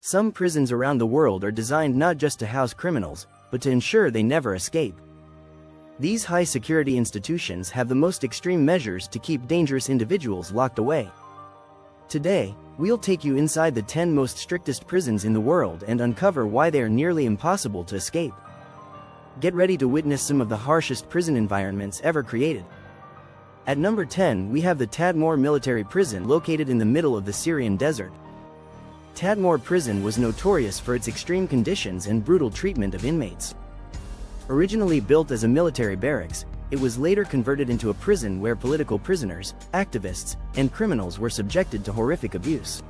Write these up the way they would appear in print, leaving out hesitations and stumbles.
Some prisons around the world are designed not just to house criminals, but to ensure they never escape. These high-security institutions have the most extreme measures to keep dangerous individuals locked away. Today, we'll take you inside the 10 most strictest prisons in the world and uncover why they are nearly impossible to escape. Get ready to witness some of the harshest prison environments ever created. At number 10, we have the Tadmor military prison located in the middle of the Syrian desert. Tadmor prison was notorious for its extreme conditions and brutal treatment of inmates. Originally built as a military barracks, it was later converted into a prison where political prisoners, activists, and criminals were subjected to horrific abuse.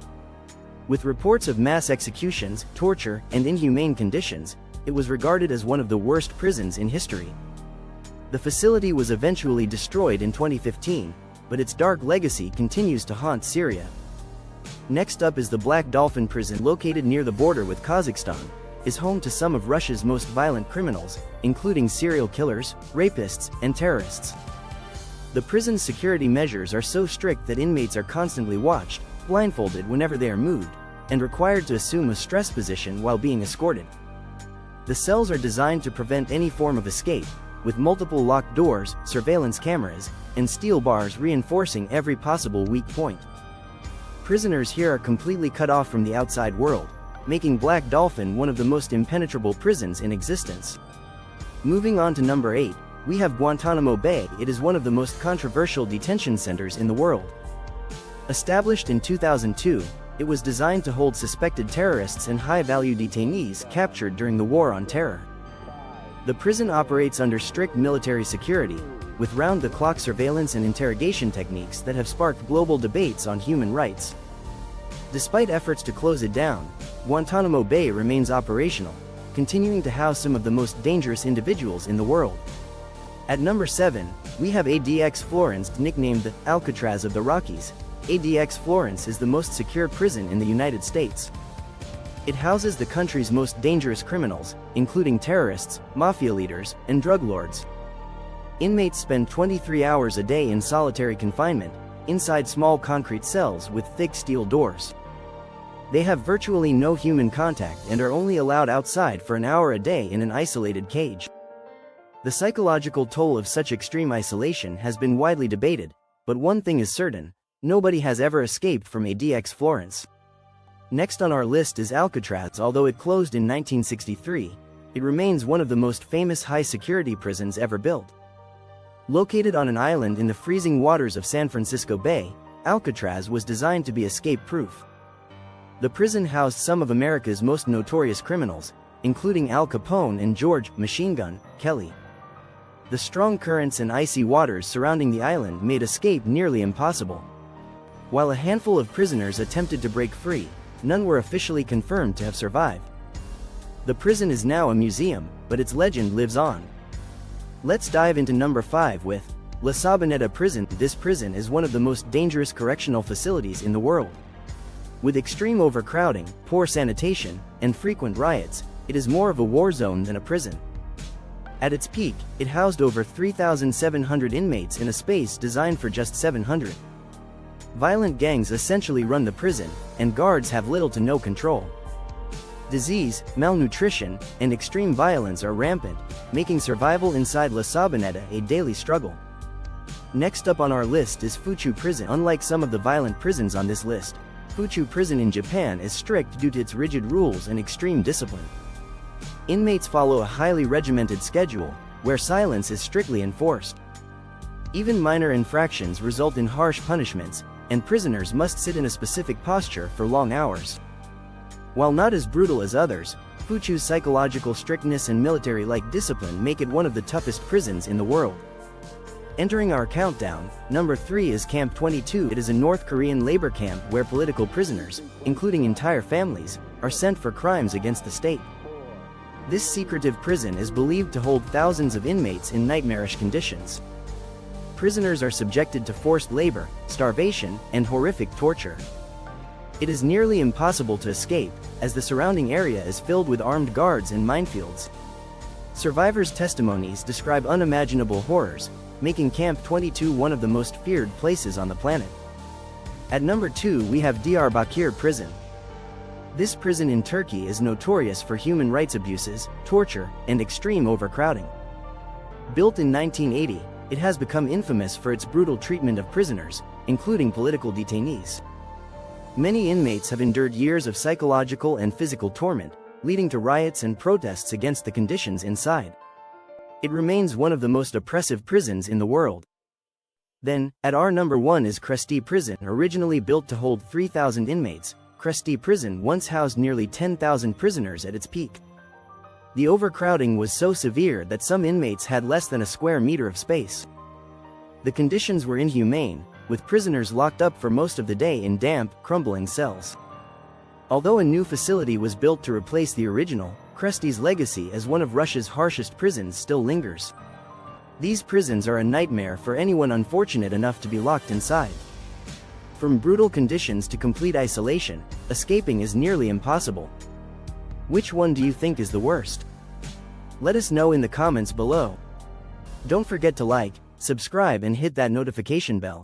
With reports of mass executions, torture, and inhumane conditions, it was regarded as one of the worst prisons in history. The facility was eventually destroyed in 2015, but its dark legacy continues to haunt Syria. Next up is the Black Dolphin Prison located near the border with Kazakhstan, is home to some of Russia's most violent criminals, including serial killers, rapists, and terrorists. The prison's security measures are so strict that inmates are constantly watched, blindfolded whenever they are moved, and required to assume a stress position while being escorted. The cells are designed to prevent any form of escape, with multiple locked doors, surveillance cameras, and steel bars reinforcing every possible weak point. Prisoners here are completely cut off from the outside world, making Black Dolphin one of the most impenetrable prisons in existence. Moving on to number 8, we have Guantanamo Bay. It is one of the most controversial detention centers in the world. Established in 2002, it was designed to hold suspected terrorists and high-value detainees captured during the War on Terror. The prison operates under strict military security, with round-the-clock surveillance and interrogation techniques that have sparked global debates on human rights. Despite efforts to close it down, Guantanamo Bay remains operational, continuing to house some of the most dangerous individuals in the world. At number 7, we have ADX Florence, nicknamed the Alcatraz of the Rockies. ADX Florence is the most secure prison in the United States. It houses the country's most dangerous criminals, including terrorists, mafia leaders, and drug lords. Inmates spend 23 hours a day in solitary confinement, inside small concrete cells with thick steel doors. They have virtually no human contact and are only allowed outside for an hour a day in an isolated cage. The psychological toll of such extreme isolation has been widely debated, but one thing is certain: nobody has ever escaped from ADX Florence. Next on our list is Alcatraz. Although it closed in 1963, it remains one of the most famous high-security prisons ever built. Located on an island in the freezing waters of San Francisco Bay, Alcatraz was designed to be escape-proof. The prison housed some of America's most notorious criminals, including Al Capone and George "Machine Gun" Kelly. The strong currents and icy waters surrounding the island made escape nearly impossible. While a handful of prisoners attempted to break free, none were officially confirmed to have survived. The prison is now a museum, but its legend lives on. Let's dive into number 5 with La Sabaneta Prison. This prison is one of the most dangerous correctional facilities in the world. With extreme overcrowding, poor sanitation, and frequent riots, it is more of a war zone than a prison. At its peak, it housed over 3,700 inmates in a space designed for just 700. Violent gangs essentially run the prison, and guards have little to no control. Disease, malnutrition, and extreme violence are rampant, making survival inside La Sabaneta a daily struggle. Next up on our list is Fuchu Prison. Unlike some of the violent prisons on this list, Fuchu Prison in Japan is strict due to its rigid rules and extreme discipline. Inmates follow a highly regimented schedule, where silence is strictly enforced. Even minor infractions result in harsh punishments, and prisoners must sit in a specific posture for long hours. While not as brutal as others, Fuchu's psychological strictness and military-like discipline make it one of the toughest prisons in the world. Entering our countdown, number 3 is Camp 22. It is a North Korean labor camp where political prisoners, including entire families, are sent for crimes against the state. This secretive prison is believed to hold thousands of inmates in nightmarish conditions. Prisoners are subjected to forced labor, starvation, and horrific torture. It is nearly impossible to escape, as the surrounding area is filled with armed guards and minefields. Survivors' testimonies describe unimaginable horrors, making Camp 22 one of the most feared places on the planet. At number 2 we have Diyarbakir Prison. This prison in Turkey is notorious for human rights abuses, torture, and extreme overcrowding. Built in 1980, it has become infamous for its brutal treatment of prisoners, including political detainees. Many inmates have endured years of psychological and physical torment, leading to riots and protests against the conditions inside. It remains one of the most oppressive prisons in the world. Then, at our number 1 is Strictest Prison. Originally built to hold 3,000 inmates, Strictest Prison once housed nearly 10,000 prisoners at its peak. The overcrowding was so severe that some inmates had less than a square meter of space. The conditions were inhumane, with prisoners locked up for most of the day in damp, crumbling cells. Although a new facility was built to replace the original, Strictest's legacy as one of Russia's harshest prisons still lingers. These prisons are a nightmare for anyone unfortunate enough to be locked inside. From brutal conditions to complete isolation, escaping is nearly impossible. Which one do you think is the worst? Let us know in the comments below. Don't forget to like, subscribe and hit that notification bell.